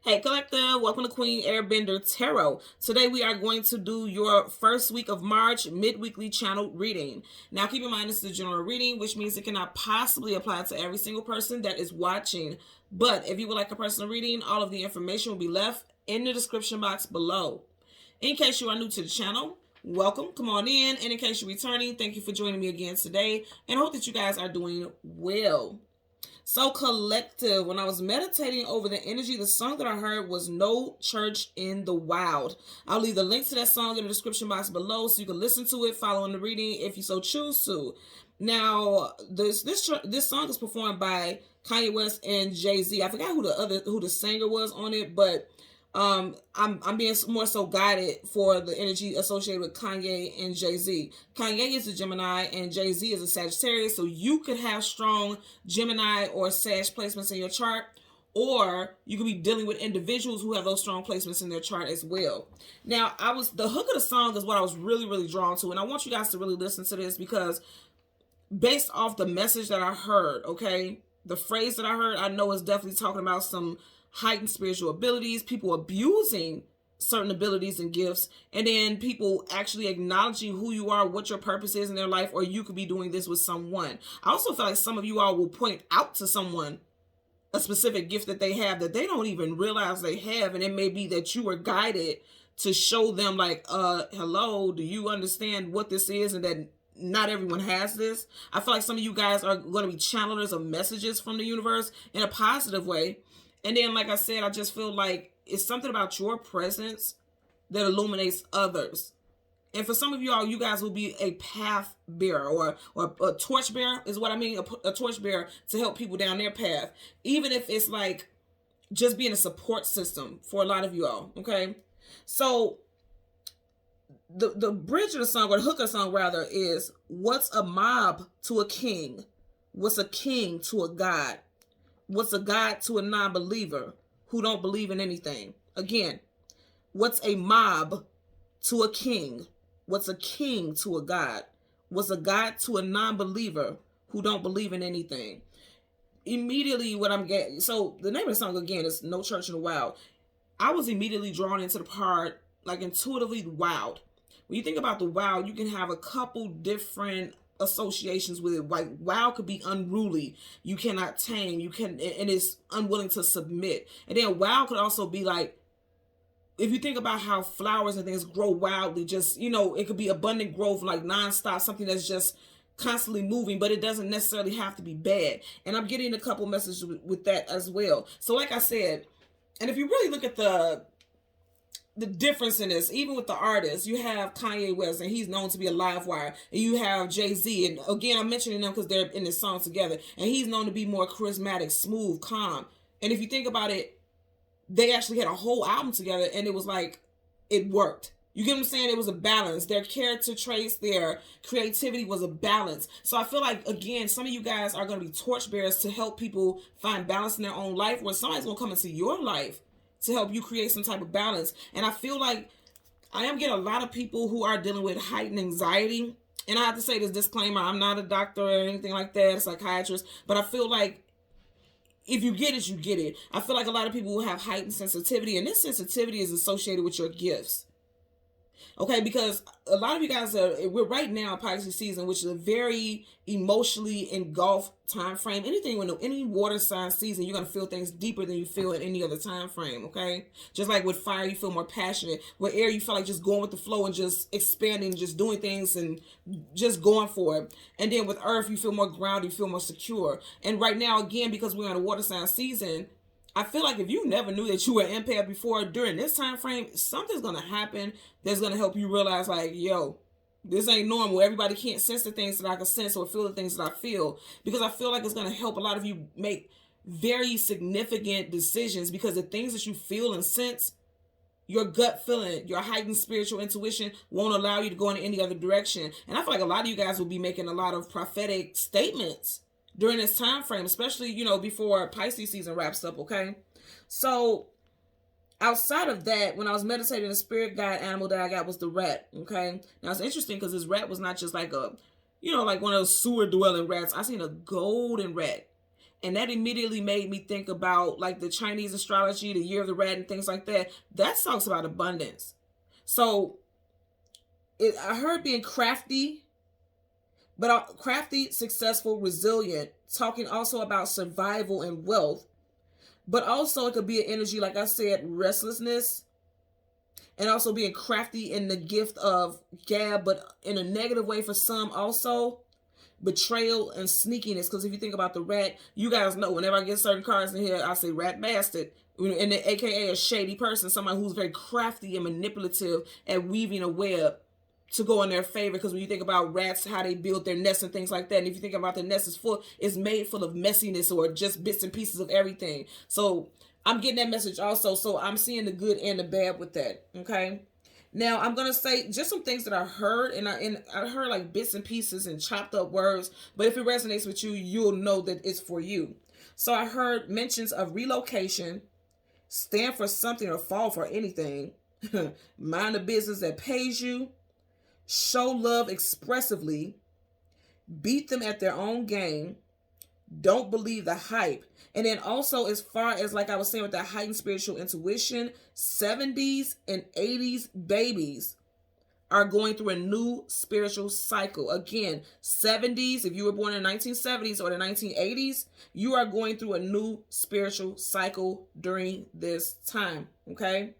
Hey Collective, welcome to Queen Airbender Tarot. Today we are going to do your first week of March mid-weekly channel reading. Now keep in mind this is a general reading, which means it cannot possibly apply to every single person that is watching. But if you would like a personal reading, all of the information will be left in the description box below. In case you are new to the channel, welcome, come on in. And in case you're returning, thank you for joining me again today. And I hope that you guys are doing well. So Collective, when I was meditating over the energy, the song that I heard was No Church in the Wild. I'll leave the link to that song in the description box below so you can listen to it following the reading if you so choose to. Now, this song is performed by Kanye West and Jay-Z. I forgot who the singer was on it, but I'm being more so guided for the energy associated with Kanye and Jay-Z. Kanye is a Gemini and Jay-Z is a Sagittarius, so you could have strong Gemini or Sag placements in your chart, or you could be dealing with individuals who have those strong placements in their chart as well. Now, the hook of the song is what I was really drawn to, and I want you guys to really listen to this because based off the message that I heard, okay, the phrase that I heard, I know is definitely talking about some heightened spiritual abilities, people abusing certain abilities and gifts, and then people actually acknowledging who you are, what your purpose is in their life, or you could be doing this with someone. I also feel like some of you all will point out to someone a specific gift that they have that they don't even realize they have, and it may be that you were guided to show them like, hello, do you understand what this is, and that not everyone has this. I feel like some of you guys are going to be channelers of messages from the universe in a positive way. And then, like I said, I just feel like it's something about your presence that illuminates others. And for some of you all, you guys will be a path bearer or a torch bearer is what I mean, a torch bearer to help people down their path. Even if it's like just being a support system for a lot of you all, okay? So the bridge of the song, or the hook of the song rather, is what's a mob to a king? What's a king to a god? What's a god to a non-believer who don't believe in anything? Again, what's a mob to a king? What's a king to a god? What's a god to a non-believer who don't believe in anything? Immediately what I'm getting, so the name of the song again is No Church in the Wild. I was immediately drawn into the part, like intuitively wild. When you think about the wild, you can have a couple different associations with it. Like wild could be unruly, you cannot tame, and it's unwilling to submit. And then wild could also be like, if you think about how flowers and things grow wildly, just, it could be abundant growth, like nonstop, something that's just constantly moving, but it doesn't necessarily have to be bad. And I'm getting a couple messages with that as well. So like I said, and if you really look at the difference in this, even with the artists, you have Kanye West, and he's known to be a live wire, and you have Jay-Z, and again, I'm mentioning them because they're in this song together, and he's known to be more charismatic, smooth, calm. And if you think about it, they actually had a whole album together, and it was like, it worked. You get what I'm saying? It was a balance. Their character traits, their creativity was a balance. So I feel like, again, some of you guys are going to be torchbearers to help people find balance in their own life, where somebody's going to come into your life to help you create some type of balance. And I feel like I am getting a lot of people who are dealing with heightened anxiety. And I have to say this disclaimer, I'm not a doctor or anything like that, a psychiatrist, but I feel like if you get it, you get it. I feel like a lot of people will have heightened sensitivity, and this sensitivity is associated with your gifts. Okay, because a lot of you guys we're right now in Pisces season, which is a very emotionally engulfed time frame. Any water sign season, you're going to feel things deeper than you feel in any other time frame, okay? Just like with fire, you feel more passionate. With air, you feel like just going with the flow and just expanding, just doing things and just going for it. And then with earth, you feel more grounded, you feel more secure. And right now, again, because we're in a water sign season, I feel like if you never knew that you were an empath before, during this time frame, something's going to happen that's going to help you realize, like, yo, this ain't normal. Everybody can't sense the things that I can sense or feel the things that I feel, because I feel like it's going to help a lot of you make very significant decisions, because the things that you feel and sense, your gut feeling, your heightened spiritual intuition won't allow you to go in any other direction. And I feel like a lot of you guys will be making a lot of prophetic statements during this time frame, especially, before Pisces season wraps up, okay? So outside of that, when I was meditating, the spirit guide animal that I got was the rat, okay? Now, it's interesting because this rat was not just like like one of those sewer dwelling rats. I seen a golden rat. And that immediately made me think about like the Chinese astrology, the year of the rat and things like that. That talks about abundance. So I heard being crafty, but crafty, successful, resilient, talking also about survival and wealth. But also it could be an energy, like I said, restlessness, and also being crafty in the gift of gab, but in a negative way for some also. Betrayal and sneakiness, because if you think about the rat, you guys know whenever I get certain cards in here, I say rat bastard, and the AKA a shady person, somebody who's very crafty and manipulative at weaving a web to go in their favor. Because when you think about rats, how they build their nests and things like that, and if you think about the nest is made full of messiness or just bits and pieces of everything. So I'm getting that message also. So I'm seeing the good and the bad with that. Okay. Now, I'm going to say just some things that I heard, and I heard like bits and pieces and chopped up words, but if it resonates with you, you'll know that it's for you. So I heard mentions of relocation, stand for something or fall for anything, mind a business that pays you, show love expressively, beat them at their own game, don't believe the hype. And then also, as far as like I was saying with the heightened spiritual intuition, 70s and 80s babies are going through a new spiritual cycle. Again, 70s, if you were born in the 1970s or the 1980s, you are going through a new spiritual cycle during this time. Okay.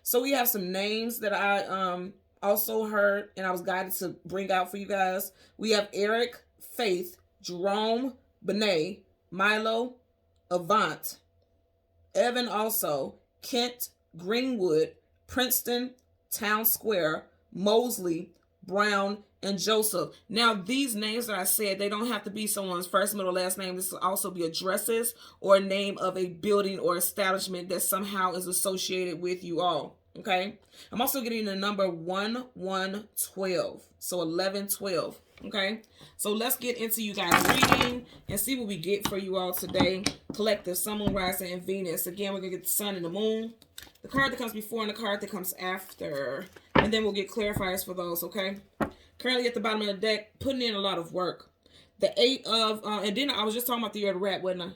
So we have some names that I also heard and I was guided to bring out for you guys. We have Eric, Faith, Jerome, Benet, Milo, Avant, Evan also, Kent, Greenwood, Princeton, Town Square, Mosley, Brown, and Joseph. Now, these names that I said, they don't have to be someone's first, middle, last name. This will also be addresses or a name of a building or establishment that somehow is associated with you all. Okay. I'm also getting the number 1112. So 1112. Okay. So let's get into you guys reading and see what we get for you all today. Collective, Sun, Moon, Rising, and Venus. Again, we're going to get the Sun and the Moon, the card that comes before and the card that comes after. And then we'll get clarifiers for those. Okay. Currently at the bottom of the deck, putting in a lot of work. The 8 of, and then I was just talking about the year of the rat, wasn't I?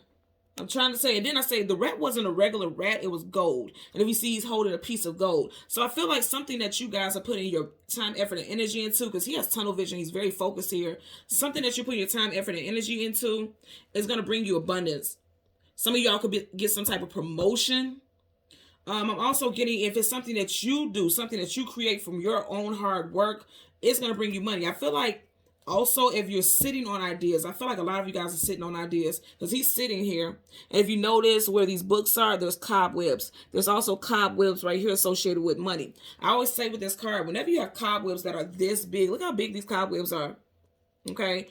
I'm trying to say, and then I say the rat wasn't a regular rat, it was gold. And if you see, he's holding a piece of gold. So I feel like something that you guys are putting your time, effort, and energy into, because he has tunnel vision, he's very focused here. Something that you're putting your time, effort, and energy into is going to bring you abundance. Some of y'all could get some type of promotion. I'm also getting, if it's something that you do, something that you create from your own hard work, it's going to bring you money. I feel like also, if you're sitting on ideas, I feel like a lot of you guys are sitting on ideas because he's sitting here. And if you notice where these books are, there's cobwebs. There's also cobwebs right here associated with money. I always say with this card, whenever you have cobwebs that are this big, look how big these cobwebs are. Okay.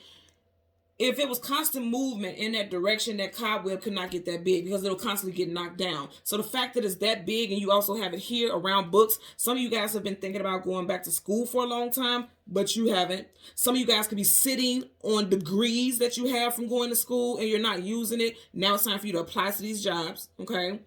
If it was constant movement in that direction, that cobweb could not get that big because it'll constantly get knocked down. So the fact that it's that big and you also have it here around books, some of you guys have been thinking about going back to school for a long time, but you haven't. Some of you guys could be sitting on degrees that you have from going to school and you're not using it. Now it's time for you to apply to these jobs, okay?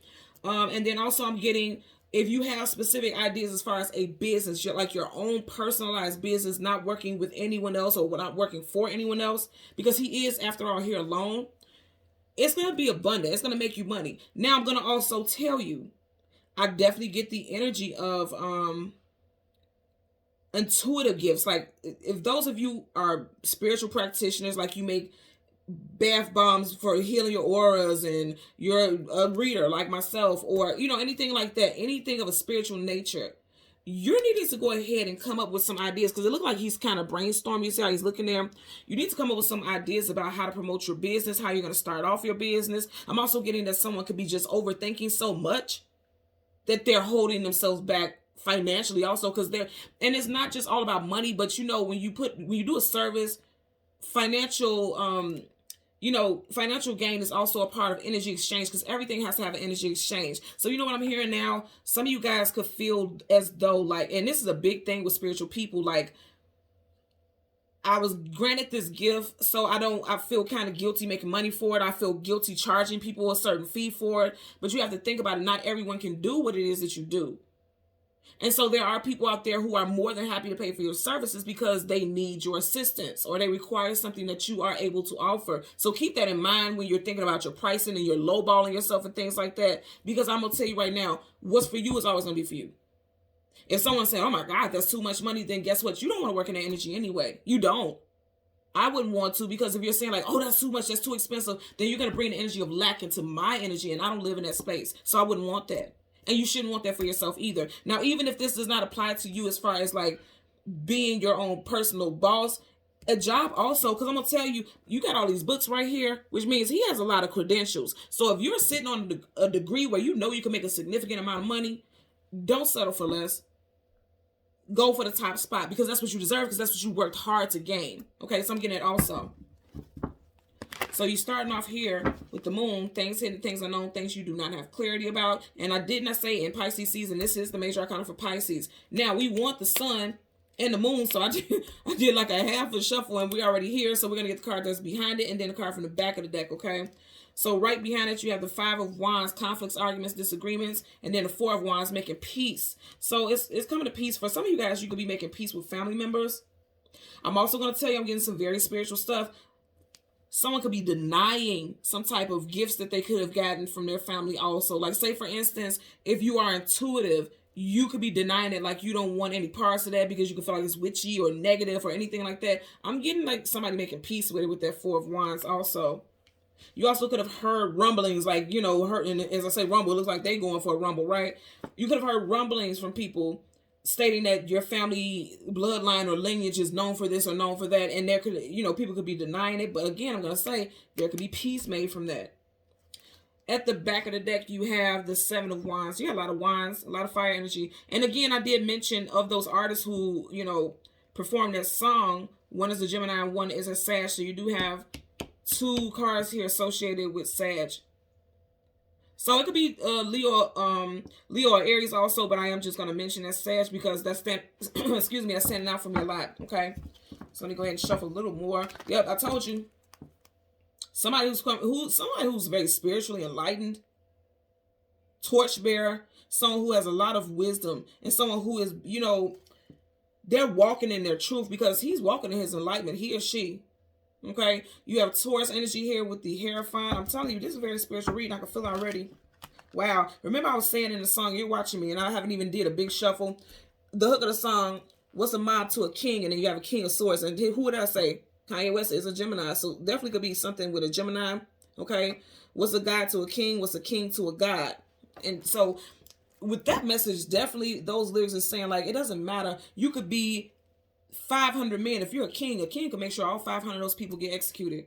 And then also I'm getting, if you have specific ideas as far as a business, like your own personalized business, not working with anyone else or not working for anyone else, because he is, after all, here alone, it's going to be abundant. It's going to make you money. Now, I'm going to also tell you, I definitely get the energy of intuitive gifts. Like, if those of you are spiritual practitioners, like you make bath bombs for healing your auras and you're a reader like myself, or anything like that, anything of a spiritual nature, you're needing to go ahead and come up with some ideas, because it looks like he's kind of brainstorming. You see how he's looking there? You need to come up with some ideas about how to promote your business, how you're going to start off your business. I'm also getting that someone could be just overthinking so much that they're holding themselves back financially also, because and it's not just all about money, but when you do a service, financial financial gain is also a part of energy exchange, because everything has to have an energy exchange. So you know what I'm hearing now? Some of you guys could feel as though and this is a big thing with spiritual people, like, I was granted this gift, so I feel kind of guilty making money for it. I feel guilty charging people a certain fee for it. But you have to think about it. Not everyone can do what it is that you do. And so there are people out there who are more than happy to pay for your services because they need your assistance or they require something that you are able to offer. So keep that in mind when you're thinking about your pricing and you're lowballing yourself and things like that. Because I'm going to tell you right now, what's for you is always going to be for you. If someone's saying, oh my God, that's too much money, then guess what? You don't want to work in that energy anyway. You don't. I wouldn't want to, because if you're saying like, oh, that's too much, that's too expensive, then you're going to bring the energy of lack into my energy, and I don't live in that space. So I wouldn't want that. And you shouldn't want that for yourself either. Now, even if this does not apply to you as far as like being your own personal boss, a job also, because I'm going to tell you, you got all these books right here, which means he has a lot of credentials. So if you're sitting on a degree where you know you can make a significant amount of money, don't settle for less. Go for the top spot, because that's what you deserve, because that's what you worked hard to gain. Okay, so I'm getting it also. So you're starting off here with the moon, things hidden, things unknown, things you do not have clarity about. And I did not say in Pisces season, this is the major arcana for Pisces. Now we want the sun and the moon, so I did like a half a shuffle, and we're already here. So we're going to get the card that's behind it, and then the card from the back of the deck, okay? So right behind it, you have the Five of Wands, conflicts, arguments, disagreements, and then the Four of Wands, making peace. So it's coming to peace. For some of you guys, you could be making peace with family members. I'm also going to tell you, I'm getting some very spiritual stuff. Someone could be denying some type of gifts that they could have gotten from their family also. Like, say, for instance, if you are intuitive, you could be denying it, like you don't want any parts of that because you can feel like it's witchy or negative or anything like that. I'm getting like somebody making peace with it with that Four of Wands also. You also could have heard rumblings, like, you know, and as I say rumble, it looks like they going for a rumble, right? You could have heard rumblings from people stating that your family bloodline or lineage is known for this or known for that, and there could, you know, people could be denying it. But again, I'm going to say there could be peace made from that. At the back of the deck, you have the Seven of Wands. You got a lot of wands, a lot of fire energy. And again, I did mention of those artists who, you know, performed that song, one is a Gemini and one is a Sag. So you do have two cards here associated with Sag. So it could be Leo or Aries also, but I am just going to mention that Sag because that's excuse me, that's standing out for me a lot. Okay, so let me go ahead and shuffle a little more. Yep, I told you. Somebody who's very spiritually enlightened, torchbearer, someone who has a lot of wisdom, and someone who is, you know, they're walking in their truth because he's walking in his enlightenment, he or she. Okay, you have Taurus energy here with the Hierophant. I'm telling you, this is a very spiritual reading. I can feel it already. Wow. Remember I was saying in the song, you're watching me, and I haven't even did a big shuffle. The hook of the song, what's a mob to a king? And then you have a King of Swords. And who would I say? Kanye West is a Gemini. So definitely could be something with a Gemini. Okay, what's a god to a king? What's a king to a god? And so with that message, definitely those lyrics are saying, like, it doesn't matter. You could be 500 men. If you're a king can make sure all 500 of those people get executed.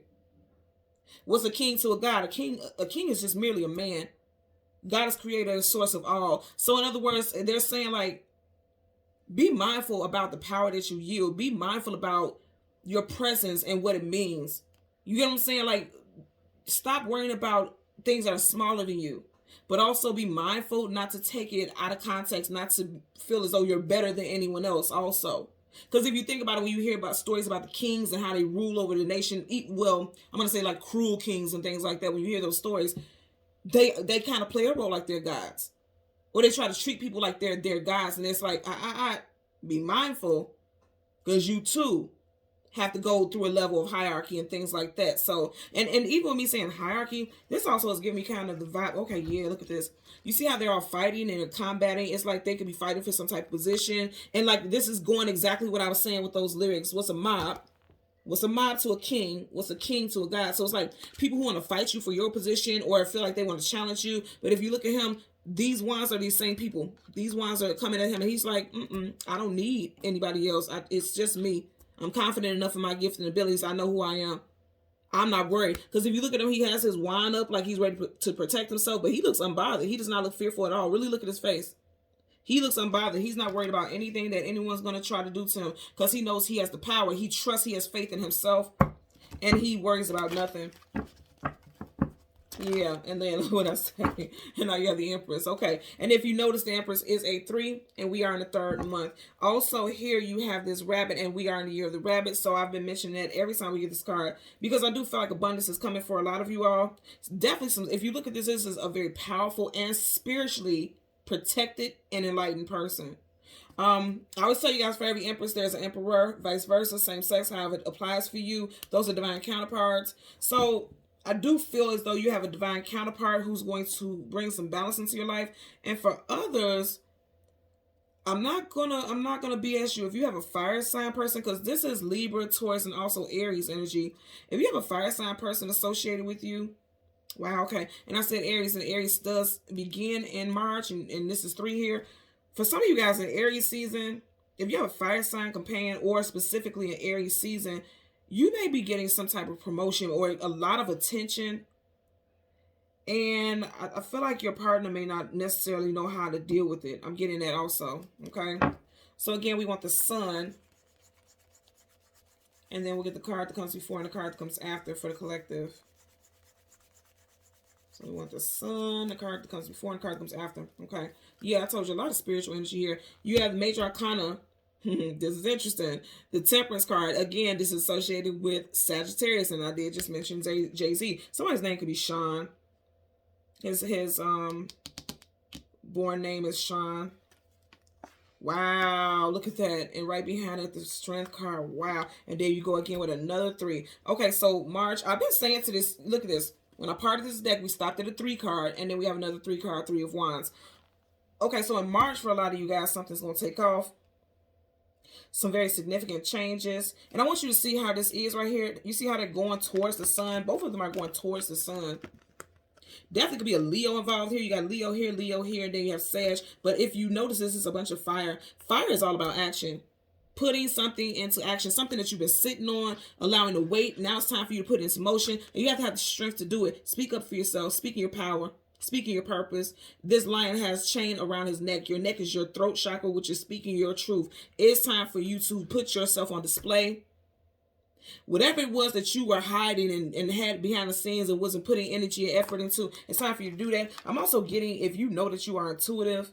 What's a king to a god? A king is just merely a man. God is creator, source of all. So in other words, they're saying, like, be mindful about the power that you yield. Be mindful about your presence and what it means. You get what I'm saying? Like, stop worrying about things that are smaller than you, but also be mindful not to take it out of context, not to feel as though you're better than anyone else also. Because if you think about it, when you hear about stories about the kings and how they rule over the nation, well, I'm going to say like cruel kings and things like that, when you hear those stories, they kind of play a role like they're gods. Or they try to treat people like they're gods. And it's like, be mindful, because you too have to go through a level of hierarchy and things like that. So, and even with me saying hierarchy, this also is giving me kind of the vibe. Okay, yeah, look at this. You see how they're all fighting and they're combating? It's like they could be fighting for some type of position. And like, this is going exactly what I was saying with those lyrics. What's a mob? What's a mob to a king? What's a king to a god? So it's like people who want to fight you for your position or feel like they want to challenge you. But if you look at him, these ones are these same people. These ones are coming at him and he's like, I don't need anybody else. It's just me. I'm confident enough in my gift and abilities. I know who I am. I'm not worried. Because if you look at him, he has his wand up like he's ready to protect himself, but he looks unbothered. He does not look fearful at all. Really look at his face. He looks unbothered. He's not worried about anything that anyone's going to try to do to him because he knows he has the power. He trusts, he has faith in himself, and he worries about nothing. Yeah, and then what I say, and now you have the Empress. Okay, and if you notice, the Empress is a 3, and we are in the 3rd month. Also, here you have this rabbit, and we are in the year of the rabbit. So I've been mentioning that every time we get this card because I do feel like abundance is coming for a lot of you all. It's definitely some. If you look at this, this is a very powerful and spiritually protected and enlightened person. I always tell you guys, for every empress, there's an emperor, vice versa, same sex, however it applies for you. Those are divine counterparts. So I do feel as though you have a divine counterpart who's going to bring some balance into your life. And for others, I'm not gonna BS you if you have a fire sign person, because this is Libra, Taurus, and also Aries energy. If you have a fire sign person associated with you, wow, okay. And I said Aries, and Aries does begin in March, and this is 3 here. For some of you guys in Aries season, if you have a fire sign companion, or specifically an Aries season, you may be getting some type of promotion or a lot of attention. And I feel like your partner may not necessarily know how to deal with it. I'm getting that also, okay? So again, we want the Sun. And then we'll get the card that comes before and the card that comes after for the collective. So we want the Sun, the card that comes before, and the card that comes after. Okay. Yeah, I told you a lot of spiritual energy here. You have Major Arcana. This is interesting. The Temperance card. Again, this is associated with Sagittarius. And I did just mention Jay-Z. Somebody's name could be Sean. His born name is Sean. Wow, look at that. And right behind it, the Strength card. Wow. And there you go again with another 3. Okay, so March. I've been saying to this, look at this. When I parted this deck, we stopped at a 3 card, and then we have another 3 card, 3 of Wands. Okay, so in March, for a lot of you guys, something's going to take off. Some very significant changes. And I want you to see how this is right here. You see how they're going towards the Sun? Both of them are going towards the Sun. Definitely could be a Leo involved here. You got Leo here, and then you have Sag. But if you notice, this is a bunch of fire. Fire is all about action. Putting something into action, something that you've been sitting on, allowing to wait. Now it's time for you to put it into motion, and you have to have the strength to do it. Speak up for yourself, speaking your power, speaking your purpose. This lion has chain around his neck. Your neck is your throat chakra, which is speaking your truth. It's time for you to put yourself on display. Whatever it was that you were hiding and had behind the scenes and wasn't putting energy and effort into, it's time for you to do that. I'm also getting, if you know that you are intuitive,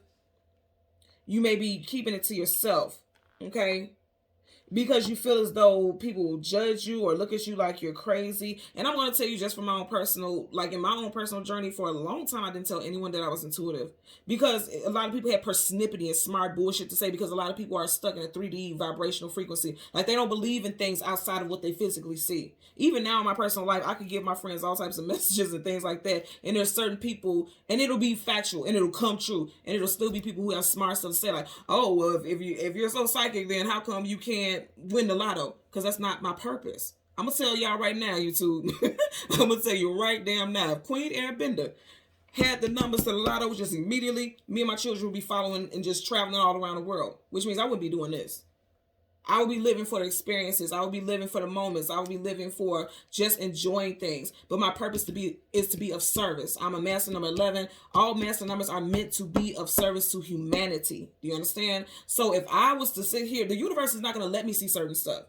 you may be keeping it to yourself. Okay, because you feel as though people will judge you or look at you like you're crazy. And I want to tell you, just from my own personal, like in my own personal journey, for a long time, I didn't tell anyone that I was intuitive, because a lot of people have persnippety and smart bullshit to say, because a lot of people are stuck in a 3D vibrational frequency. Like, they don't believe in things outside of what they physically see. Even now in my personal life, I could give my friends all types of messages and things like that. And there's certain people, and it'll be factual and it'll come true. And it'll still be people who have smart stuff to say, like, oh, well, if you're so psychic, then how come you can't win the lotto? Because that's not my purpose. I'm going to tell y'all right now, YouTube. I'm going to tell you right damn now. If Queen Airbender had the numbers to the lotto, just immediately, me and my children would be following and just traveling all around the world. Which means I wouldn't be doing this. I would be living for the experiences. I would be living for the moments. I would be living for just enjoying things. But my purpose is to be of service. I'm a master number 11. All master numbers are meant to be of service to humanity. Do you understand? So if I was to sit here, the universe is not going to let me see certain stuff.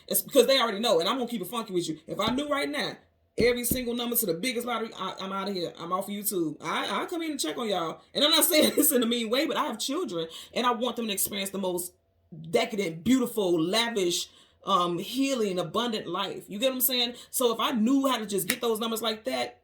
It's because they already know. And I'm going to keep it funky with you. If I knew right now, every single number to the biggest lottery, I'm out of here. I'm off of YouTube. I come in and check on y'all. And I'm not saying this in a mean way, but I have children. And I want them to experience the most decadent, beautiful, lavish, healing, abundant life. You get what I'm saying? So if I knew how to just get those numbers like that,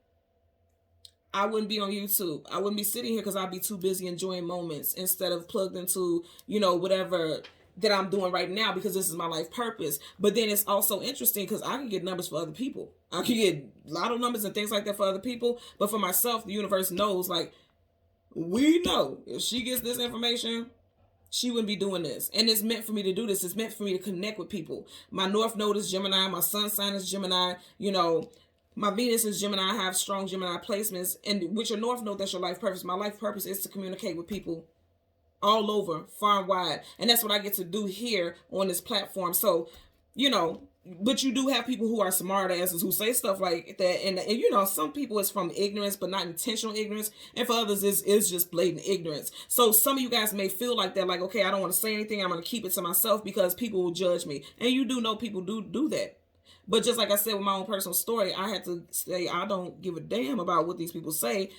I wouldn't be on YouTube. I wouldn't be sitting here, because I'd be too busy enjoying moments instead of plugged into, whatever that I'm doing right now, because this is my life purpose. But then it's also interesting because I can get numbers for other people. I can get a lot of numbers and things like that for other people. But for myself, the universe knows, like, we know if she gets this information, she wouldn't be doing this. And it's meant for me to do this. It's meant for me to connect with people. My North Node is Gemini. My Sun sign is Gemini. My Venus is Gemini. I have strong Gemini placements. And with your North Node, that's your life purpose. My life purpose is to communicate with people all over, far and wide. And that's what I get to do here on this platform. So, but you do have people who are smart asses who say stuff like that. And some people it's from ignorance, but not intentional ignorance. And for others, it's just blatant ignorance. So some of you guys may feel like that, like, okay, I don't want to say anything. I'm going to keep it to myself because people will judge me. And you do know people do that. But just like I said with my own personal story, I had to say, I don't give a damn about what these people say.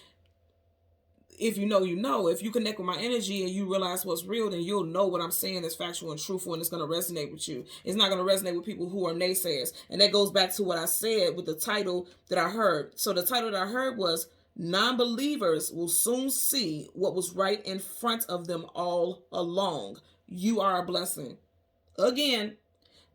If you know, if you connect with my energy and you realize what's real, then you'll know what I'm saying is factual and truthful, and it's going to resonate with you. It's not going to resonate with people who are naysayers. And that goes back to what I said with the title that I heard. So the title that I heard was, Non-Believers Will Soon See What Was Right in Front of Them All Along. you are a blessing. Again,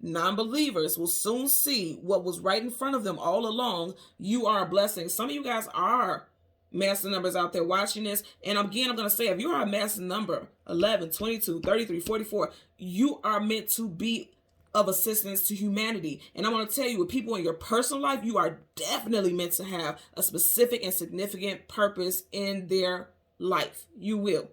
non-believers will soon see what was right in front of them all along. You are a blessing. Some of you guys are master numbers out there watching this. And again, I'm going to say, if you are a master number, 11, 22, 33, 44, you are meant to be of assistance to humanity. And I want to tell you, with people in your personal life, you are definitely meant to have a specific and significant purpose in their life. You will.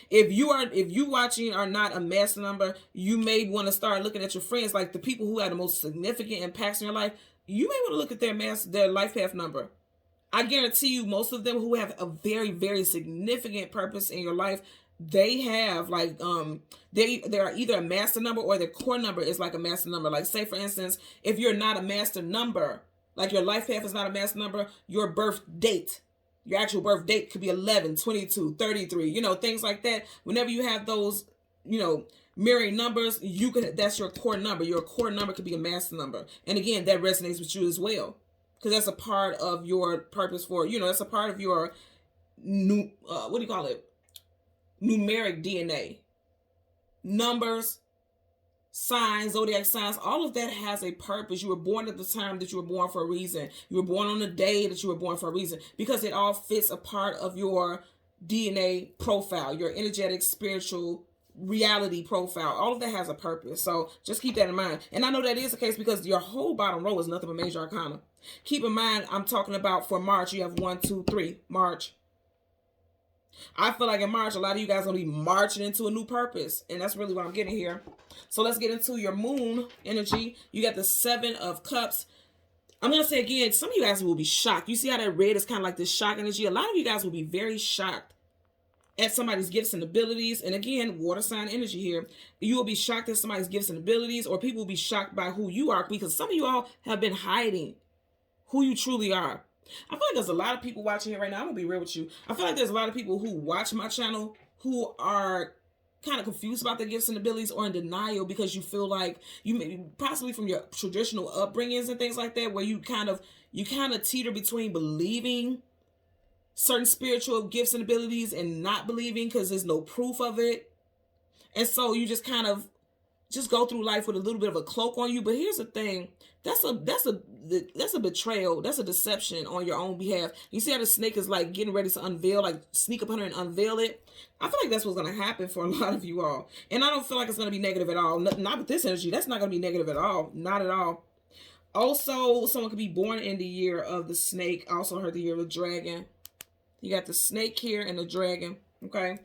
If you watching are not a master number, you may want to start looking at your friends, like the people who had the most significant impacts in your life. You may want to look at their life path number. I guarantee you, most of them who have a very, very significant purpose in your life, they have like they are either a master number or their core number is like a master number. Like, say for instance, if you're not a master number, like your life path is not a master number, your birth date, your actual birth date could be 11, 22, 33, you know, things like that. Whenever you have those, you know, mirroring numbers, that's your core number. Your core number could be a master number. And again, that resonates with you as well, because that's a part of your purpose for, you know, that's a part of your numeric DNA. Numbers, signs, zodiac signs, all of that has a purpose. You were born at the time that you were born for a reason. You were born on the day that you were born for a reason, because it all fits a part of your DNA profile, your energetic, spiritual reality profile. All of that has a purpose. So just keep that in mind. And I know that is the case because your whole bottom row is nothing but major arcana. Keep in mind, I'm talking about for March, you have 1, 2, 3, March. I feel like in March, a lot of you guys are going to be marching into a new purpose. And that's really what I'm getting here. So let's get into your moon energy. You got the 7 of Cups. I'm going to say again, some of you guys will be shocked. You see how that red is kind of like this shock energy? A lot of you guys will be very shocked at somebody's gifts and abilities. And again, water sign energy here. You will be shocked at somebody's gifts and abilities, or people will be shocked by who you are, because some of you all have been hiding who you truly are. I feel like there's a lot of people watching here right now. I'm going to be real with you. I feel like there's a lot of people who watch my channel who are kind of confused about their gifts and abilities, or in denial because you feel like you may possibly from your traditional upbringings and things like that, where you kind of teeter between believing certain spiritual gifts and abilities and not believing because there's no proof of it. And so you just kind of just go through life with a little bit of a cloak on you. But here's the thing. That's a betrayal. That's a deception on your own behalf. You see how the snake is like getting ready to unveil, like sneak up on her and unveil it? I feel like that's what's going to happen for a lot of you all. And I don't feel like it's going to be negative at all. Not with this energy. That's not going to be negative at all. Not at all. Also, someone could be born in the year of the snake. I also heard the year of the dragon. You got the snake here and the dragon. Okay.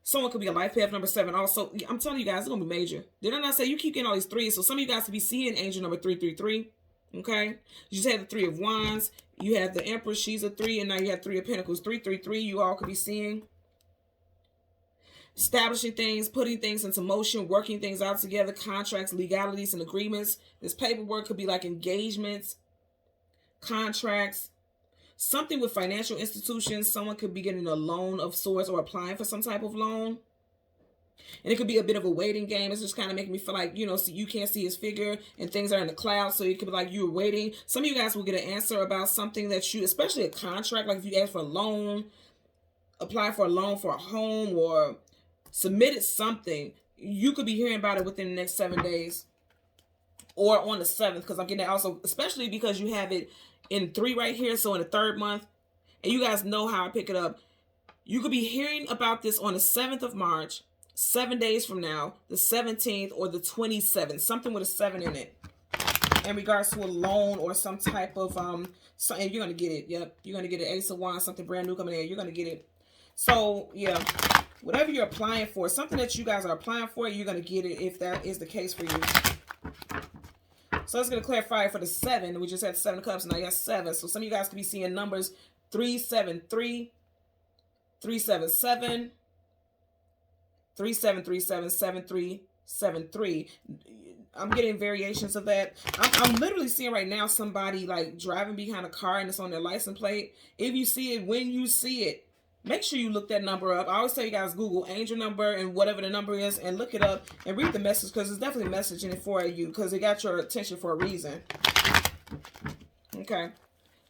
Someone could be a life path number 7. Also, I'm telling you guys, it's going to be major. Did I not say you keep getting all these 3s? So some of you guys could be seeing angel number 333. Okay. You just had the 3 of Wands. You have the Empress. She's a 3. And now you have 3 of Pentacles. 333 you all could be seeing. Establishing things, putting things into motion, working things out together, contracts, legalities, and agreements. This paperwork could be like engagements, contracts. Something with financial institutions. Someone could be getting a loan of sorts or applying for some type of loan. And it could be a bit of a waiting game. It's just kind of making me feel like, you know, so you can't see his figure and things are in the clouds. So it could be like you're waiting. Some of you guys will get an answer about something that you, especially a contract, like if you ask for a loan, apply for a loan for a home, or submitted something, you could be hearing about it within the next 7 days or on the 7th, because I'm getting that also, especially because you have it in 3 right here, so in the 3rd month, and you guys know how I pick it up. You could be hearing about this on the 7th of March, 7 days from now, the 17th or the 27th, something with a 7 in it, in regards to a loan or some type of something. You're gonna get it. Yep, you're gonna get an Ace of Wands, something brand new coming in. You're gonna get it. So yeah, whatever you're applying for, something that you guys are applying for, you're gonna get it if that is the case for you. So let's get a clarifier for the 7. We just had 7 of Cups, now you got 7. So some of you guys could be seeing numbers 373, 377, 3737, 7373. I'm getting variations of that. I'm literally seeing right now somebody like driving behind a car and it's on their license plate. If you see it, when you see it, make sure you look that number up. I always tell you guys, Google angel number and whatever the number is and look it up and read the message, because it's definitely a message in it for you, because it got your attention for a reason. Okay.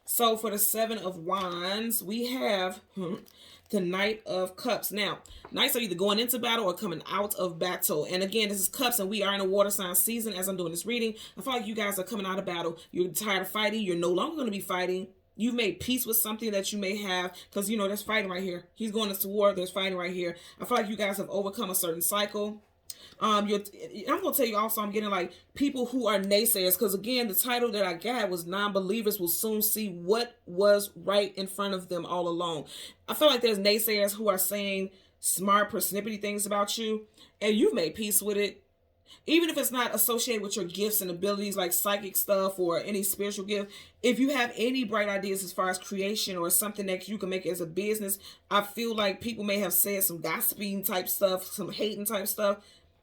So for the Seven of Wands, we have the Knight of Cups. Now, Knights are either going into battle or coming out of battle. And again, this is Cups, and we are in a water sign season as I'm doing this reading. I feel like you guys are coming out of battle. You're tired of fighting. You're no longer going to be fighting. You've made peace with something that you may have, because, you know, there's fighting right here. He's going into war. There's fighting right here. I feel like you guys have overcome a certain cycle. I'm gonna tell you also, I'm getting like people who are naysayers, because again, the title that I got was non-believers will soon see what was right in front of them all along. I feel like there's naysayers who are saying smart, persnippety things about you, and you've made peace with it. Even if it's not associated with your gifts and abilities like psychic stuff or any spiritual gift, if you have any bright ideas as far as creation or something that you can make as a business, I feel like people may have said some gossiping type stuff, some hating type stuff.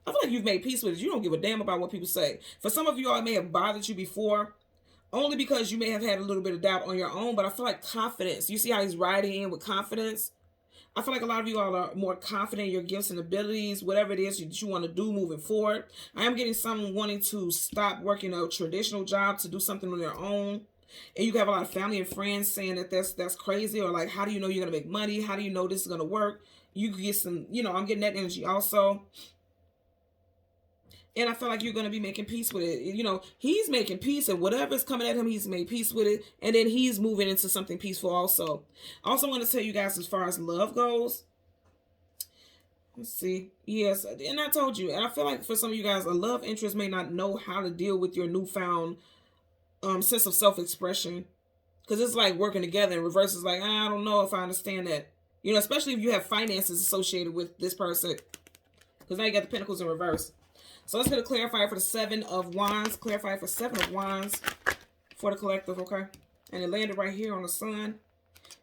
I feel like you've made peace with it. You don't give a damn about what people say. For some of you all, it may have bothered you before, only because you may have had a little bit of doubt on your own, but I feel like confidence. You see how he's riding in with confidence? I feel like a lot of you all are more confident in your gifts and abilities, whatever it is that you want to do moving forward. I am getting someone wanting to stop working a traditional job to do something on their own. And you have a lot of family and friends saying that that's crazy, or like, how do you know you're going to make money? How do you know this is going to work? You could get some, you know, I'm getting that energy also. And I feel like you're going to be making peace with it. You know, he's making peace, and whatever's coming at him, he's made peace with it. And then he's moving into something peaceful also. I also want to tell you guys, as far as love goes, let's see. Yes, and I told you, and I feel like for some of you guys, a love interest may not know how to deal with your newfound sense of self-expression. Because it's like working together. In reverse is like, I don't know if I understand that. You know, especially if you have finances associated with this person. Because now you got the Pentacles in reverse. So let's get a clarifier for the Seven of Wands. Clarifier for Seven of Wands for the collective, okay? And it landed right here on the Sun.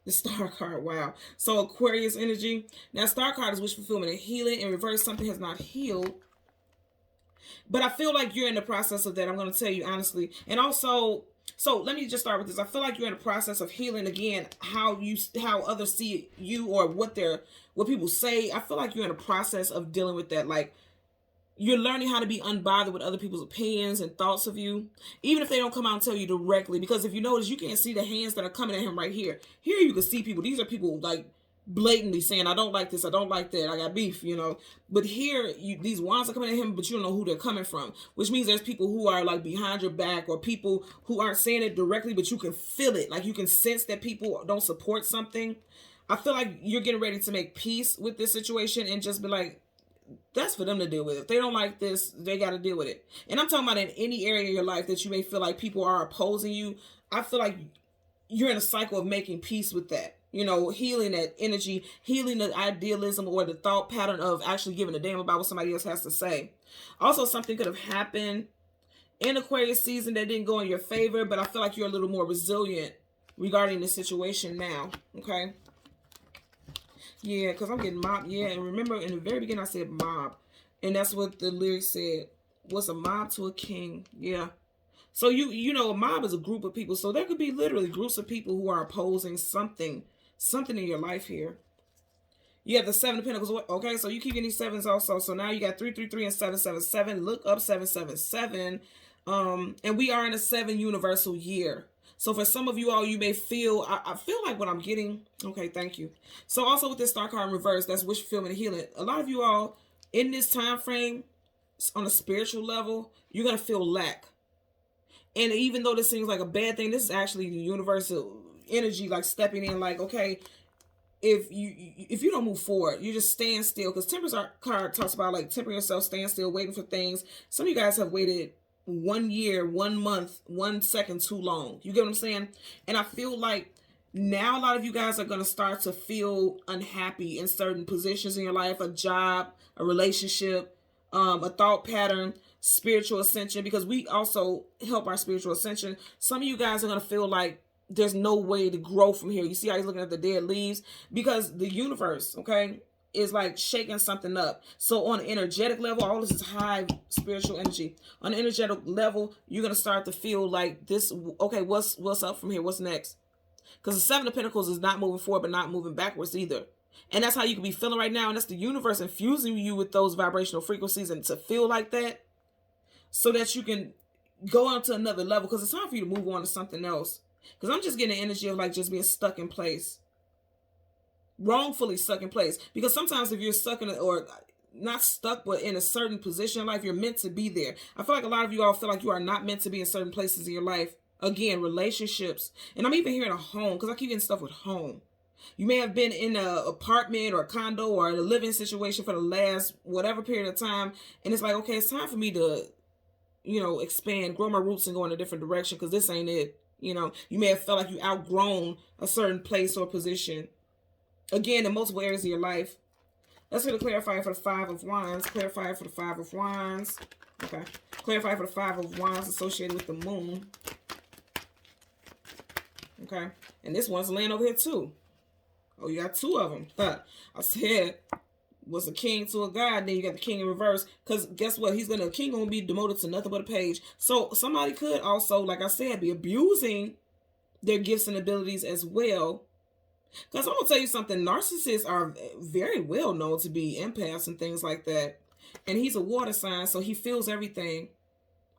The Star card, wow. So Aquarius energy. Now, Star card is wish fulfillment and healing. In reverse, something has not healed. But I feel like you're in the process of that. I'm going to tell you honestly. And also, so let me just start with this. I feel like you're in the process of healing again. How others see you, or what people say. I feel like you're in a process of dealing with that. Like, you're learning how to be unbothered with other people's opinions and thoughts of you, even if they don't come out and tell you directly. Because if you notice, you can't see the hands that are coming at him right here. Here you can see people. These are people like blatantly saying, I don't like this, I don't like that, I got beef, you know. But here, these wands are coming at him, but you don't know who they're coming from. Which means there's people who are like behind your back, or people who aren't saying it directly, but you can feel it. Like you can sense that people don't support something. I feel like you're getting ready to make peace with this situation and just be like, that's for them to deal with. If they don't like this, they got to deal with it. And I'm talking about in any area of your life that you may feel like people are opposing you. I feel like you're in a cycle of making peace with that. You know, healing that energy, healing the idealism or the thought pattern of actually giving a damn about what somebody else has to say. Also, something could have happened in Aquarius season that didn't go in your favor, but I feel like you're a little more resilient regarding the situation now. Okay. Yeah, because I'm getting mob. Yeah, and remember in the very beginning I said mob. And that's what the lyric said. What's a mob to a king? Yeah. So you know, a mob is a group of people. So there could be literally groups of people who are opposing something in your life here. You have the Seven of Pentacles. Okay, so you keep getting these sevens also. So now you got 333 and 777. Look up 777. And we are in a 7 universal year. So for some of you all, you may feel, I feel like what I'm getting. Okay, thank you. So also with this Star card in reverse, that's wish fulfillment and healing. A lot of you all in this time frame, on a spiritual level, you're going to feel lack. And even though this seems like a bad thing, this is actually the universal energy, like stepping in, like, okay, if you don't move forward, you just stand still. Because Temperance card talks about like tempering yourself, stand still, waiting for things. Some of you guys have waited 1 year, 1 month, 1 second too long. You get what I'm saying? And I feel like now a lot of you guys are going to start to feel unhappy in certain positions in your life, a job, a relationship, a thought pattern, spiritual ascension, because we also help our spiritual ascension. Some of you guys are going to feel like there's no way to grow from here. You see how he's looking at the dead leaves? Because the universe, okay, is like shaking something up. So on an energetic level, all this is high spiritual energy. On an energetic level, you're going to start to feel like this, okay, what's up from here? What's next? Because the Seven of Pentacles is not moving forward, but not moving backwards either. And that's how you can be feeling right now. And that's the universe infusing you with those vibrational frequencies and to feel like that so that you can go on to another level. Because it's time for you to move on to something else. Because I'm just getting the energy of like just being stuck in place. Wrongfully stuck in place. Because sometimes if you're stuck in or not stuck, but in a certain position in life, you're meant to be there. I feel like a lot of you all feel like you are not meant to be in certain places in your life. Again, relationships. And I'm even hearing a home, because I keep getting stuff with home. You may have been in an apartment or a condo or a living situation for the last whatever period of time. And it's like, okay, it's time for me to, you know, expand, grow my roots and go in a different direction, because this ain't it. You know, you may have felt like you outgrown a certain place or position. Again, in multiple areas of your life. Let's get a clarifier for the Five of Wands. Clarifier for the Five of Wands. Okay. Clarifier for the Five of Wands associated with the moon. Okay. And this one's laying over here too. Oh, you got two of them. I said was a king to a god. Then you got the king in reverse. Because guess what? The king gonna be demoted to nothing but a page. So somebody could also, like I said, be abusing their gifts and abilities as well. Because I'm going to tell you something. Narcissists are very well known to be empaths and things like that. And he's a water sign, so he feels everything.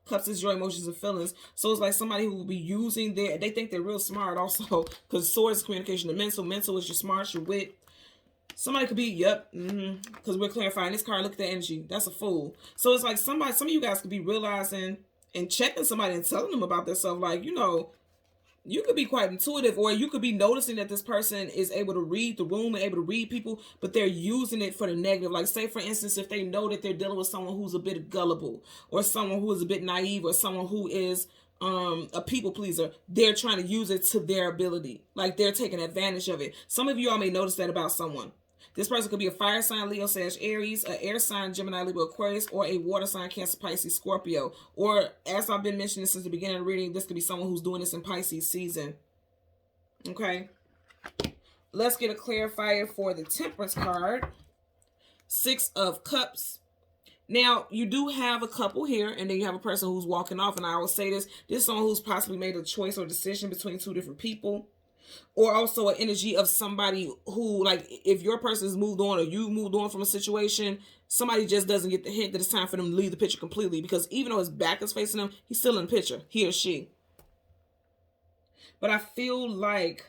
Cups is joy, emotions, and feelings. So it's like somebody who will be using they think they're real smart also. Because sword is communication to mental. Mental is your smarts, your wit. Somebody could be, because we're clarifying this card. Look at the energy. That's a fool. So it's like some of you guys could be realizing and checking somebody and telling them about themselves. Like, you know, you could be quite intuitive, or you could be noticing that this person is able to read the room and able to read people, but they're using it for the negative. Like, say, for instance, if they know that they're dealing with someone who's a bit gullible, or someone who is a bit naive, or someone who is a people pleaser, they're trying to use it to their ability. Like, they're taking advantage of it. Some of you all may notice that about someone. This person could be a fire sign, Leo, Sag, Aries, an air sign, Gemini, Libra, Aquarius, or a water sign, Cancer, Pisces, Scorpio. Or, as I've been mentioning since the beginning of the reading, this could be someone who's doing this in Pisces season. Okay. Let's get a clarifier for the Temperance card. Six of Cups. Now, you do have a couple here, and then you have a person who's walking off. And I always say this is someone who's possibly made a choice or decision between two different people. Or also an energy of somebody who, like, if your person's moved on or you moved on from a situation, somebody just doesn't get the hint that it's time for them to leave the picture completely. Because even though his back is facing them, he's still in the picture, he or she. But I feel like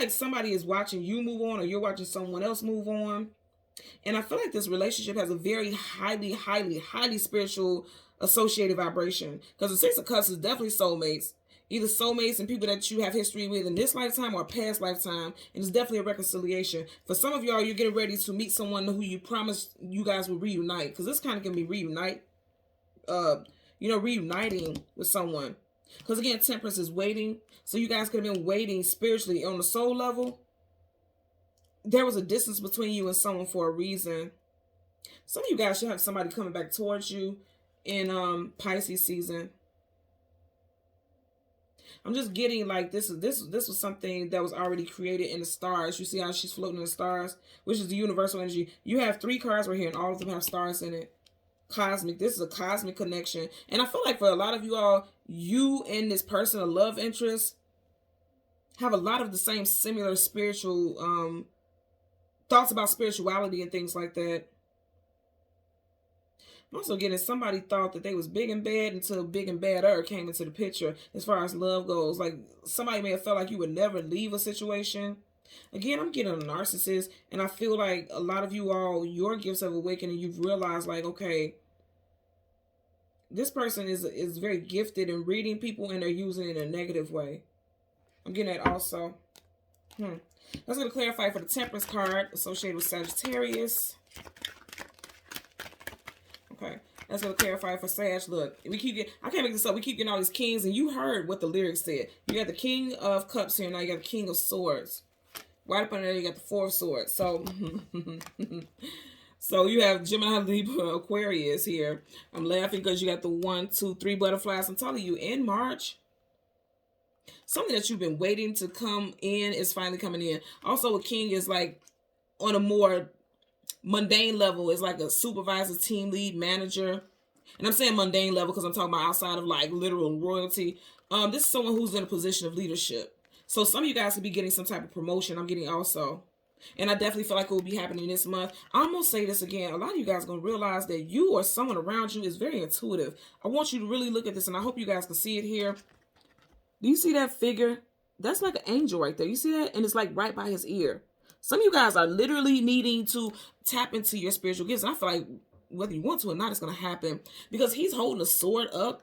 somebody is watching you move on, or you're watching someone else move on. And I feel like this relationship has a very highly, highly, highly spiritual associated vibration. Because the Six of Cups is definitely soulmates. Either soulmates and people that you have history with in this lifetime or past lifetime. And it's definitely a reconciliation. For some of y'all, you're getting ready to meet someone who you promised you guys will reunite. Because this kind of can be reuniting with someone. Because again, Temperance is waiting. So you guys could have been waiting spiritually. On the soul level, there was a distance between you and someone for a reason. Some of you guys should have somebody coming back towards you in Pisces season. I'm just getting like this was something that was already created in the stars. You see how she's floating in the stars, which is the universal energy. You have three cards right here, and all of them have stars in it. Cosmic. This is a cosmic connection. And I feel like for a lot of you all, you and this person, a love interest, have a lot of the same similar spiritual thoughts about spirituality and things like that. I'm also getting somebody thought that they was big and bad until big and badder came into the picture as far as love goes. Like, somebody may have felt like you would never leave a situation. Again, I'm getting a narcissist, and I feel like a lot of you all, your gifts have awakened, and you've realized, like, okay, this person is very gifted in reading people, and they're using it in a negative way. I'm getting that also. Let's go to clarify for the Temperance card associated with Sagittarius. Okay, let's go to clarify for Sag. Look, I can't make this up. We keep getting all these kings, and you heard what the lyrics said. You got the King of Cups here, now you got the King of Swords. Right up under there, you got the Four of Swords. So, so you have Gemini, Libra, Aquarius here. I'm laughing because you got the 1, 2, 3 butterflies. I'm telling you, in March, something that you've been waiting to come in is finally coming in. Also, a king is like on a more mundane level. It's like a supervisor, team lead, manager. And I'm saying mundane level because I'm talking about outside of like literal royalty. This is someone who's in a position of leadership. So some of you guys could be getting some type of promotion. I'm getting also. And I definitely feel like it will be happening this month. I'm going to say this again. A lot of you guys are going to realize that you or someone around you is very intuitive. I want you to really look at this, and I hope you guys can see it here. Do you see that figure? That's like an angel right there. You see that? And it's like right by his ear. Some of you guys are literally needing to tap into your spiritual gifts. And I feel like whether you want to or not, it's going to happen because he's holding a sword up.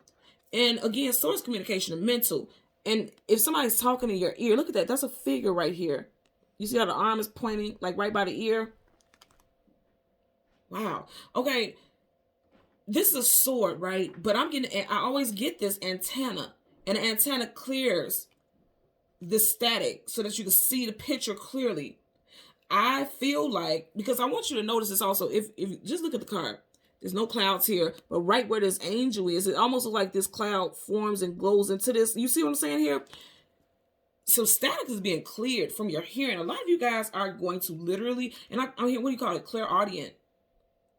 And again, swords communication and mental. And if somebody's talking in your ear, look at that. That's a figure right here. You see how the arm is pointing like right by the ear? Wow. Okay. This is a sword, right? But I always get this antenna. And the antenna clears the static so that you can see the picture clearly. I feel like, because I want you to notice this also, if just look at the card. There's no clouds here, but right where this angel is, it almost looks like this cloud forms and glows into this. You see what I'm saying here? So static is being cleared from your hearing. A lot of you guys are going to literally, and I'm here, what do you call it? Clairaudient.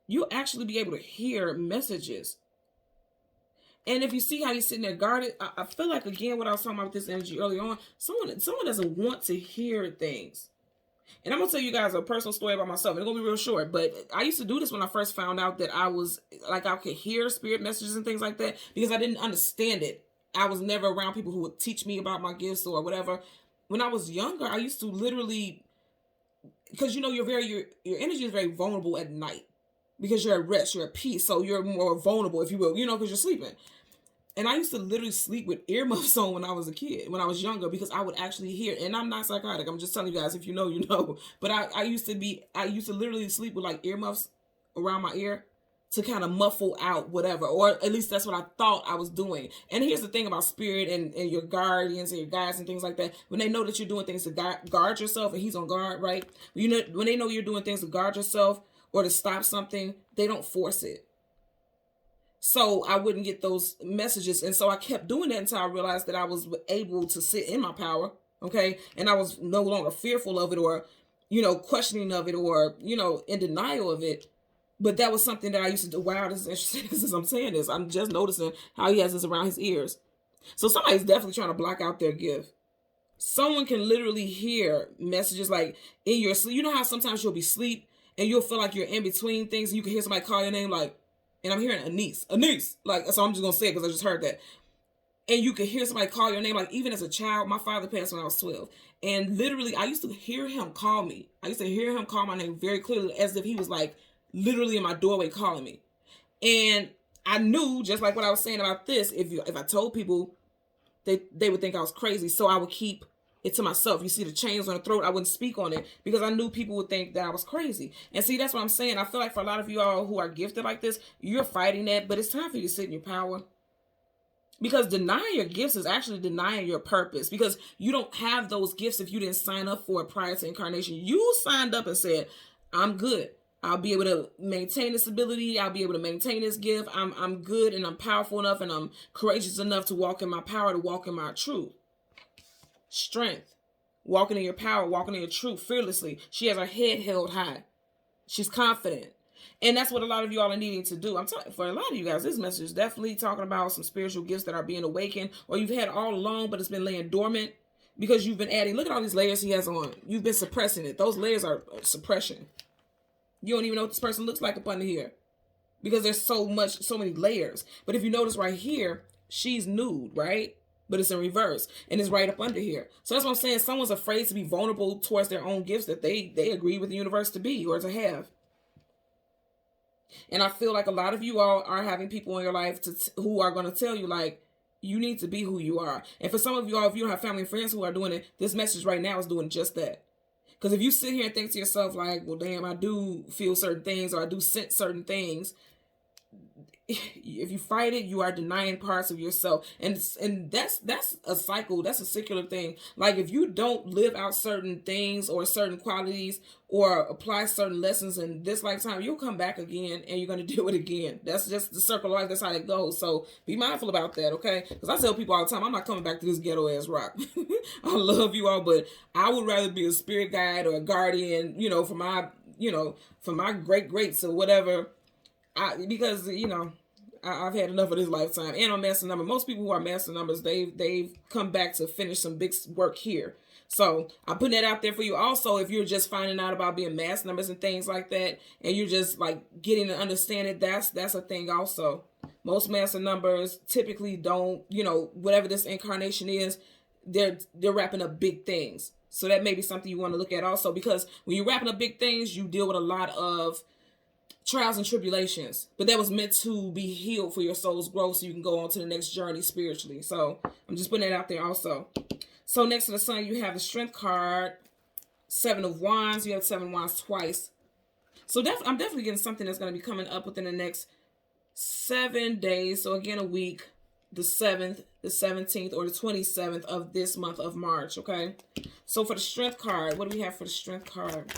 You'll actually be able to hear messages. And if you see how he's sitting there guarded, I feel like, again, what I was talking about with this energy earlier on, someone doesn't want to hear things. And I'm going to tell you guys a personal story about myself. It's going to be real short, but I used to do this when I first found out that I was, like, I could hear spirit messages and things like that because I didn't understand it. I was never around people who would teach me about my gifts or whatever. When I was younger, I used to literally, because, you know, your energy is very vulnerable at night because you're at rest, you're at peace. So you're more vulnerable, if you will, you know, because you're sleeping. And I used to literally sleep with earmuffs on when I was a kid, when I was younger, because I would actually hear, and I'm not psychotic. I'm just telling you guys, if you know, you know. But I used to literally sleep with like earmuffs around my ear to kind of muffle out whatever, or at least that's what I thought I was doing. And here's the thing about spirit and your guardians and your guides and things like that. When they know that you're doing things to guard yourself, and he's on guard, right? You know, when they know you're doing things to guard yourself or to stop something, they don't force it. So I wouldn't get those messages. And so I kept doing that until I realized that I was able to sit in my power. Okay. And I was no longer fearful of it or, you know, questioning of it or, you know, in denial of it. But that was something that I used to do. Wow, this is interesting since I'm saying this. I'm just noticing how he has this around his ears. So somebody's definitely trying to block out their gift. Someone can literally hear messages like in your sleep. You know how sometimes you'll be asleep and you'll feel like you're in between things and you can hear somebody call your name like, and I'm hearing Anise, like, so I'm just going to say it because I just heard that. And you can hear somebody call your name, like even as a child. My father passed when I was 12. And literally, I used to hear him call me. I used to hear him call my name very clearly as if he was like literally in my doorway calling me. And I knew, just like what I was saying about this, if I told people, they would think I was crazy. So I would keep it to myself. You see the chains on the throat, I wouldn't speak on it because I knew people would think that I was crazy. And see, that's what I'm saying. I feel like for a lot of you all who are gifted like this, you're fighting that, but it's time for you to sit in your power. Because denying your gifts is actually denying your purpose, because you don't have those gifts if you didn't sign up for it prior to incarnation. You signed up and said, I'm good. I'll be able to maintain this ability. I'll be able to maintain this gift. I'm good and I'm powerful enough and I'm courageous enough to walk in my power, to walk in my truth. Strength, walking in your power, walking in your truth fearlessly. She has her head held high. She's confident. And that's what a lot of you all are needing to do. I'm telling you, for a lot of you guys, this message is definitely talking about some spiritual gifts that are being awakened, or you've had all along, but it's been laying dormant because you've been adding. Look at all these layers he has on. You've been suppressing it. Those layers are suppression. You don't even know what this person looks like up under here because there's so many layers. But if you notice right here, she's nude, right? But it's in reverse and it's right up under here. So that's what I'm saying. Someone's afraid to be vulnerable towards their own gifts that they agree with the universe to be or to have. And I feel like a lot of you all are having people in your life who are going to tell you, like, you need to be who you are. And for some of you all, if you don't have family and friends who are doing it, this message right now is doing just that. Because if you sit here and think to yourself, like, well, damn, I do feel certain things or I do sense certain things, if you fight it, you are denying parts of yourself. And that's a cycle. That's a secular thing. Like if you don't live out certain things or certain qualities or apply certain lessons in this lifetime, you'll come back again and you're going to do it again. That's just the circle of life. That's how it goes. So be mindful about that, okay? Because I tell people all the time, I'm not coming back to this ghetto ass rock. I love you all, but I would rather be a spirit guide or a guardian, you know, for my greats or whatever. Because, you know, I've had enough of this lifetime. And I'm master number. Most people who are master numbers, they've come back to finish some big work here. So I'm putting that out there for you. Also, if you're just finding out about being master numbers and things like that, and you're just like getting to understand it, that's a thing also. Most master numbers typically don't, you know, whatever this incarnation is, they're wrapping up big things. So that may be something you want to look at also, because when you're wrapping up big things, you deal with a lot of trials and tribulations, but that was meant to be healed for your soul's growth so you can go on to the next journey spiritually. So I'm just putting that out there also. So next to the sun, you have the strength card, 7 of Wands. You have 7 of Wands twice. So I'm definitely getting something that's going to be coming up within the next 7 days. So again, a week, the 7th, the 17th, or the 27th of this month of March, okay? So for the strength card, what do we have for the strength card?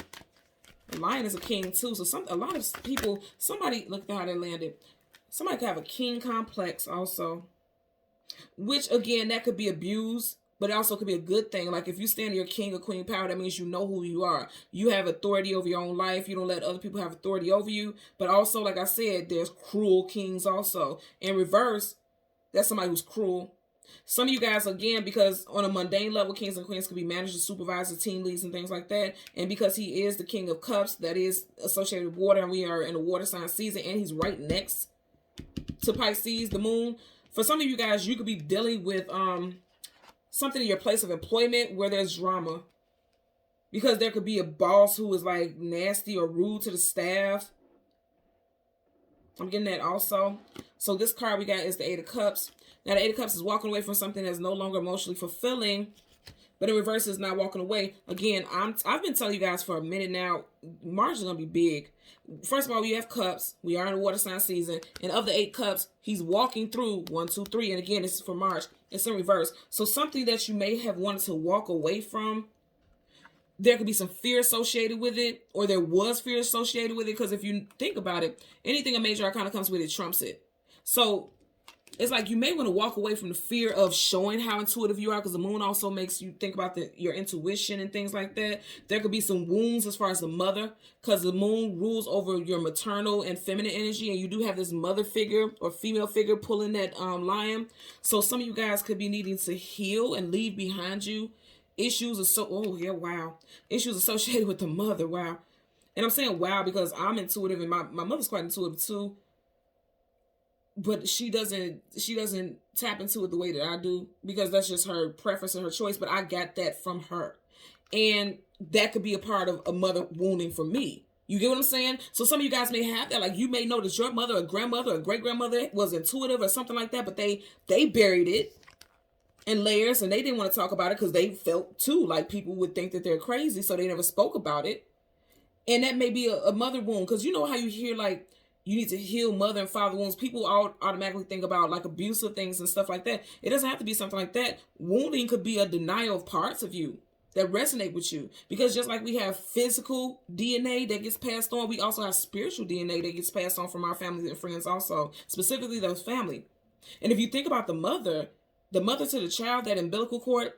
The Lion is a king too. So a lot of people, somebody, look at how they landed. Somebody could have a king complex also. Which again, that could be abused, but it also could be a good thing. Like if you stand in your king or queen power, that means you know who you are. You have authority over your own life. You don't let other people have authority over you. But also, like I said, there's cruel kings also. In reverse, that's somebody who's cruel. Some of you guys, again, because on a mundane level, kings and queens could be managers, supervisors, team leads, and things like that. And because he is the king of cups, that is associated with water, and we are in a water sign season, and he's right next to Pisces, the moon. For some of you guys, you could be dealing with something in your place of employment where there's drama. Because there could be a boss who is like nasty or rude to the staff. I'm getting that also. So this card we got is the 8 of Cups. Now the 8 of Cups is walking away from something that's no longer emotionally fulfilling. But in reverse, is not walking away. Again, I've been telling you guys for a minute now, March is going to be big. First of all, we have cups. We are in a water sign season. And of the 8 cups, he's walking through 1, 2, 3. And again, this is for March. It's in reverse. So something that you may have wanted to walk away from, there could be some fear associated with it, or there was fear associated with it. Because if you think about it, anything a major arcana comes with, it trumps it. So it's like you may want to walk away from the fear of showing how intuitive you are, because the moon also makes you think about your intuition and things like that. There could be some wounds as far as the mother, because the moon rules over your maternal and feminine energy, and you do have this mother figure or female figure pulling that lion. So some of you guys could be needing to heal and leave behind you issues issues associated with the mother. Wow. And I'm saying wow because I'm intuitive, and my mother's quite intuitive too. But she doesn't tap into it the way that I do, because that's just her preference and her choice. But I got that from her. And that could be a part of a mother wounding for me. You get what I'm saying? So some of you guys may have that. Like you may know that your mother or grandmother or great-grandmother was intuitive or something like that, but they buried it in layers, and they didn't want to talk about it because they felt too like people would think that they're crazy, so they never spoke about it. And that may be a mother wound, because you know how you hear like you need to heal mother and father wounds. People all automatically think about like abusive things and stuff like that. It doesn't have to be something like that. Wounding could be a denial of parts of you that resonate with you. Because just like we have physical DNA that gets passed on, we also have spiritual DNA that gets passed on from our families and friends also. Specifically those family. And if you think about the mother to the child, that umbilical cord,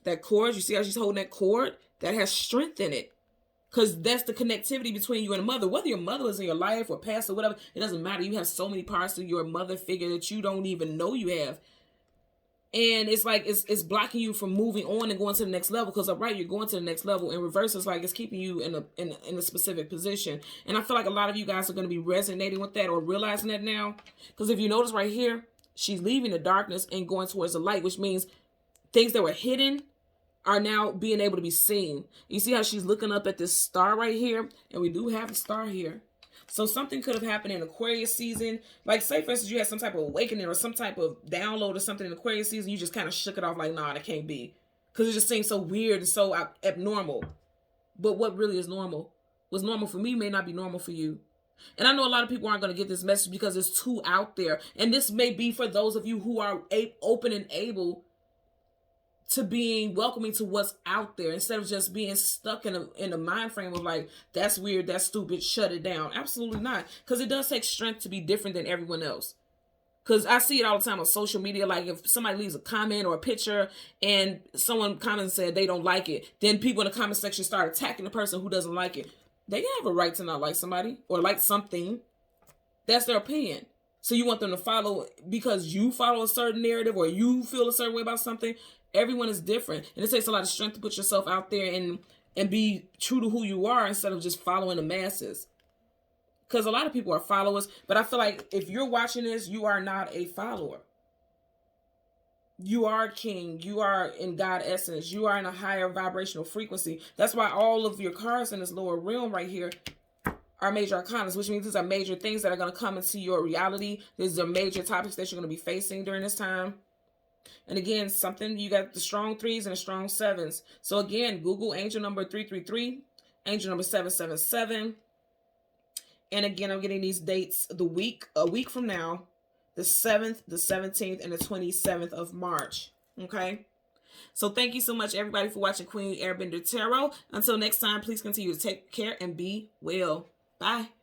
that cord, you see how she's holding that cord? That has strength in it. Because that's the connectivity between you and a mother. Whether your mother is in your life or past or whatever, it doesn't matter. You have so many parts of your mother figure that you don't even know you have. And it's like it's blocking you from moving on and going to the next level. Because upright, you're going to the next level. In reverse, it's like it's keeping you in a specific position. And I feel like a lot of you guys are going to be resonating with that or realizing that now. Because if you notice right here, she's leaving the darkness and going towards the light, which means things that were hidden are now being able to be seen. You see how she's looking up at this star right here? And we do have a star here. So something could have happened in Aquarius season. Like say for instance, you had some type of awakening or some type of download or something in Aquarius season. You just kind of shook it off like, nah, that can't be. Because it just seems so weird and so abnormal. But what really is normal? What's normal for me may not be normal for you. And I know a lot of people aren't going to get this message because it's too out there. And this may be for those of you who are open and able to being welcoming to what's out there, instead of just being stuck in a mind frame of like, that's weird, that's stupid, shut it down. Absolutely not. Because it does take strength to be different than everyone else. Because I see it all the time on social media. Like if somebody leaves a comment or a picture and someone comments and said they don't like it, then people in the comment section start attacking the person who doesn't like it. They have a right to not like somebody or like something. That's their opinion. So you want them to follow because you follow a certain narrative or you feel a certain way about something. Everyone is different. And it takes a lot of strength to put yourself out there and be true to who you are instead of just following the masses. because a lot of people are followers, but I feel like if you're watching this, you are not a follower. You are king. You are in God essence. You are in a higher vibrational frequency. That's why all of your cards in this lower realm right here are major arcanas, which means these are major things that are going to come into your reality. These are major topics that you're going to be facing during this time. And again, something, you got the strong 3s and the strong 7s. So again, Google angel number 333, angel number 777. And again, I'm getting these dates a week from now, the 7th, the 17th, and the 27th of March. Okay? So thank you so much, everybody, for watching Queen Airbender Tarot. Until next time, please continue to take care and be well. Bye.